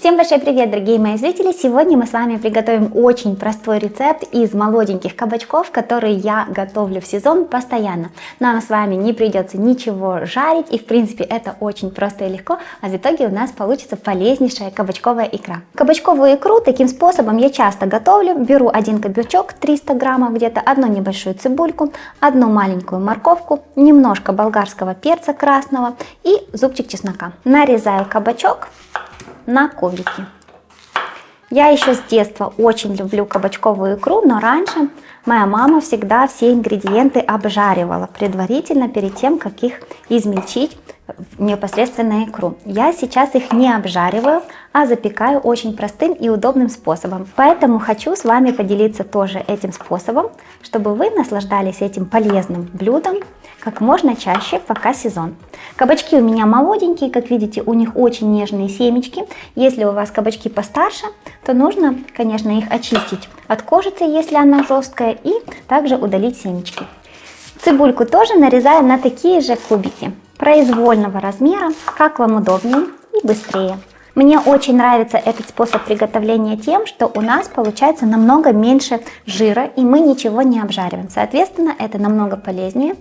Всем большой привет, дорогие мои зрители! Сегодня мы с вами приготовим очень простой рецепт из молоденьких кабачков, которые я готовлю в сезон постоянно. Нам с вами не придется ничего жарить, и в принципе это очень просто и легко, а в итоге у нас получится полезнейшая кабачковая икра. Кабачковую икру таким способом я часто готовлю. Беру один кабачок 300 граммов, где-то одну небольшую цибульку, одну маленькую морковку, немножко болгарского перца красного и зубчик чеснока. Нарезаю кабачок на кубики. Я еще с детства очень люблю кабачковую икру, но раньше моя мама всегда все ингредиенты обжаривала предварительно перед тем, как их измельчить непосредственно икру. Я сейчас их не обжариваю, а запекаю очень простым и удобным способом. Поэтому хочу с вами поделиться тоже этим способом, чтобы вы наслаждались этим полезным блюдом как можно чаще, пока сезон. Кабачки у меня молоденькие, как видите, у них очень нежные семечки. Если у вас кабачки постарше, то нужно, конечно, их очистить от кожицы, если она жесткая, и также удалить семечки. Цибульку тоже нарезаю на такие же кубики, произвольного размера, как вам удобнее и быстрее. Мне очень нравится этот способ приготовления тем, что у нас получается намного меньше жира, и мы ничего не обжариваем. Соответственно, это намного полезнее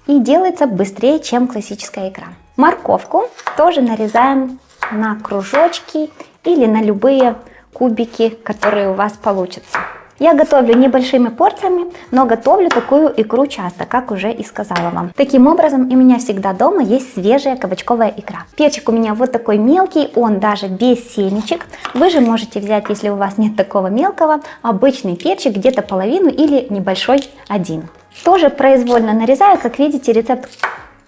и делается быстрее, чем классическая икра. Морковку тоже нарезаем на кружочки или на любые кубики, которые у вас получатся. Я готовлю небольшими порциями, но готовлю такую икру часто, как уже и сказала вам. Таким образом, у меня всегда дома есть свежая кабачковая икра. Перчик у меня вот такой мелкий, он даже без семечек. Вы же можете взять, если у вас нет такого мелкого, обычный перчик, где-то половину или небольшой один. Тоже произвольно нарезаю, как видите, рецепт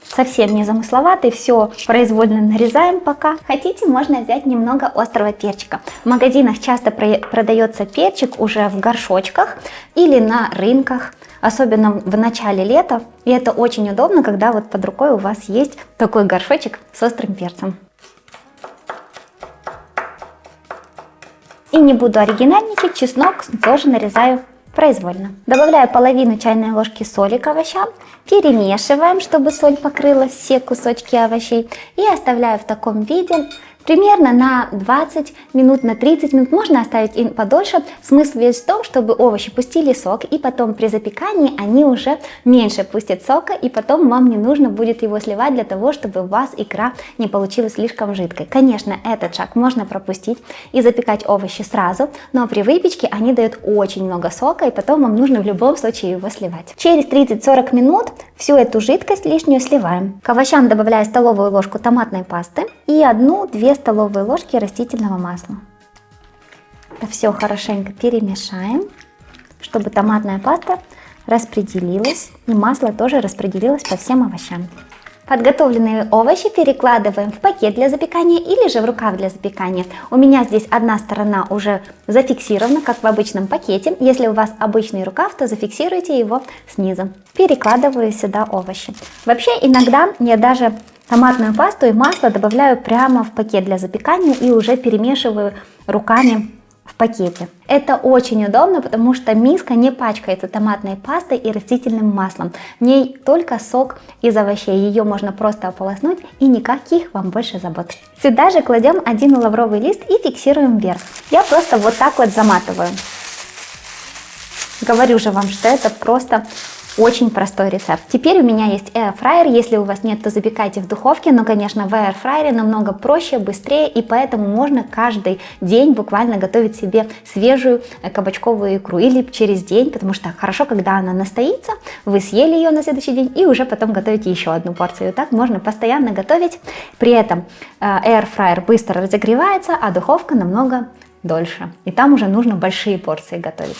совсем не замысловатый, все произвольно нарезаем пока. Хотите, можно взять немного острого перчика. В магазинах часто продается перчик уже в горшочках или на рынках, особенно в начале лета. И это очень удобно, когда вот под рукой у вас есть такой горшочек с острым перцем. И не буду оригинальничать, чеснок тоже нарезаю произвольно. Добавляю половину чайной ложки соли к овощам, перемешиваем, чтобы соль покрыла все кусочки овощей, и оставляю в таком виде примерно на 20 минут, на 30 минут, можно оставить и подольше. Смысл весь в том, чтобы овощи пустили сок, и потом при запекании они уже меньше пустят сока, и потом вам не нужно будет его сливать для того, чтобы у вас икра не получилась слишком жидкой. Конечно, этот шаг можно пропустить и запекать овощи сразу, но при выпечке они дают очень много сока, и потом вам нужно в любом случае его сливать. Через 30-40 минут всю эту жидкость лишнюю сливаем. К овощам добавляю столовую ложку томатной пасты и 1-2 столовые ложки растительного масла. Это все хорошенько перемешаем, чтобы томатная паста распределилась и масло тоже распределилось по всем овощам. Подготовленные овощи перекладываем в пакет для запекания или же в рукав для запекания. У меня здесь одна сторона уже зафиксирована, как в обычном пакете. Если у вас обычный рукав, то зафиксируйте его снизу. Перекладываю сюда овощи. Вообще иногда я даже томатную пасту и масло добавляю прямо в пакет для запекания и уже перемешиваю руками в пакете. Это очень удобно, потому что миска не пачкается томатной пастой и растительным маслом. В ней только сок из овощей, ее можно просто ополоснуть и никаких вам больше забот. Сюда же кладем один лавровый лист и фиксируем вверх. Я просто вот так вот заматываю. Говорю же вам, что это просто очень простой рецепт. Теперь у меня есть airfryer. Если у вас нет, то запекайте в духовке, но, конечно, в airfryer намного проще, быстрее, и поэтому можно каждый день буквально готовить себе свежую кабачковую икру или через день, потому что хорошо, когда она настоится, вы съели ее на следующий день и уже потом готовите еще одну порцию. Так можно постоянно готовить. При этом airfryer быстро разогревается, а духовка намного дольше. И там уже нужно большие порции готовить.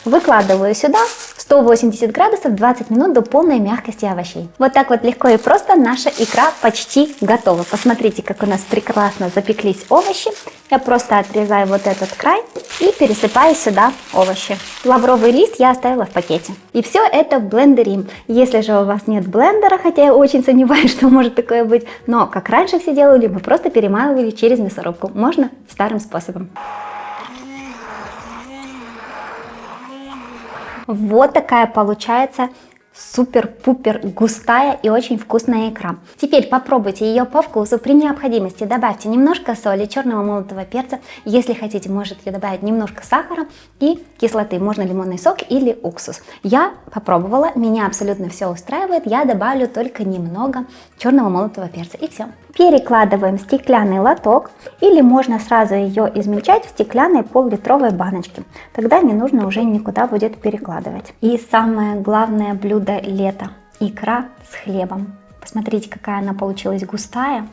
Выкладываю сюда 180 градусов 20 минут до полной мягкости овощей. Вот так вот легко и просто наша икра почти готова. Посмотрите, как у нас прекрасно запеклись овощи. Я просто отрезаю вот этот край и пересыпаю сюда овощи. Лавровый лист я оставила в пакете. И все это в блендере. Если же у вас нет блендера, хотя я очень сомневаюсь, что может такое быть, но как раньше все делали, мы просто перемалывали через мясорубку. Можно старым способом. Вот такая получается супер-пупер густая и очень вкусная икра. Теперь попробуйте ее по вкусу. При необходимости добавьте немножко соли, черного молотого перца. Если хотите, можете добавить немножко сахара и кислоты. Можно лимонный сок или уксус. Я попробовала, меня абсолютно все устраивает. Я добавлю только немного черного молотого перца и все. Перекладываем в стеклянный лоток или можно сразу ее измельчать в стеклянной пол-литровой баночке. Тогда не нужно уже никуда будет перекладывать. И самое главное блюдо лета – икра с хлебом. Посмотрите, какая она получилась густая,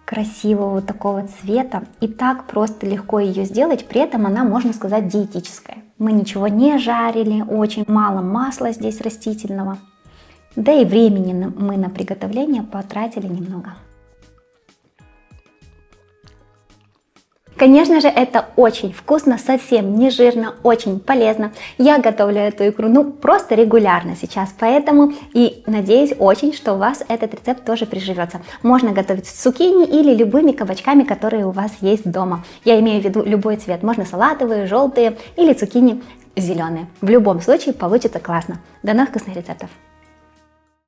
красивого вот такого цвета. И так просто легко ее сделать, при этом она, можно сказать, диетическая. Мы ничего не жарили, очень мало масла здесь растительного. Да и времени мы на приготовление потратили немного. Конечно же, это очень вкусно, совсем не жирно, очень полезно. Я готовлю эту икру, просто регулярно сейчас, поэтому и надеюсь очень, что у вас этот рецепт тоже приживется. Можно готовить с цукини или любыми кабачками, которые у вас есть дома. Я имею в виду любой цвет, можно салатовые, желтые или цукини зеленые. В любом случае получится классно. До новых вкусных рецептов!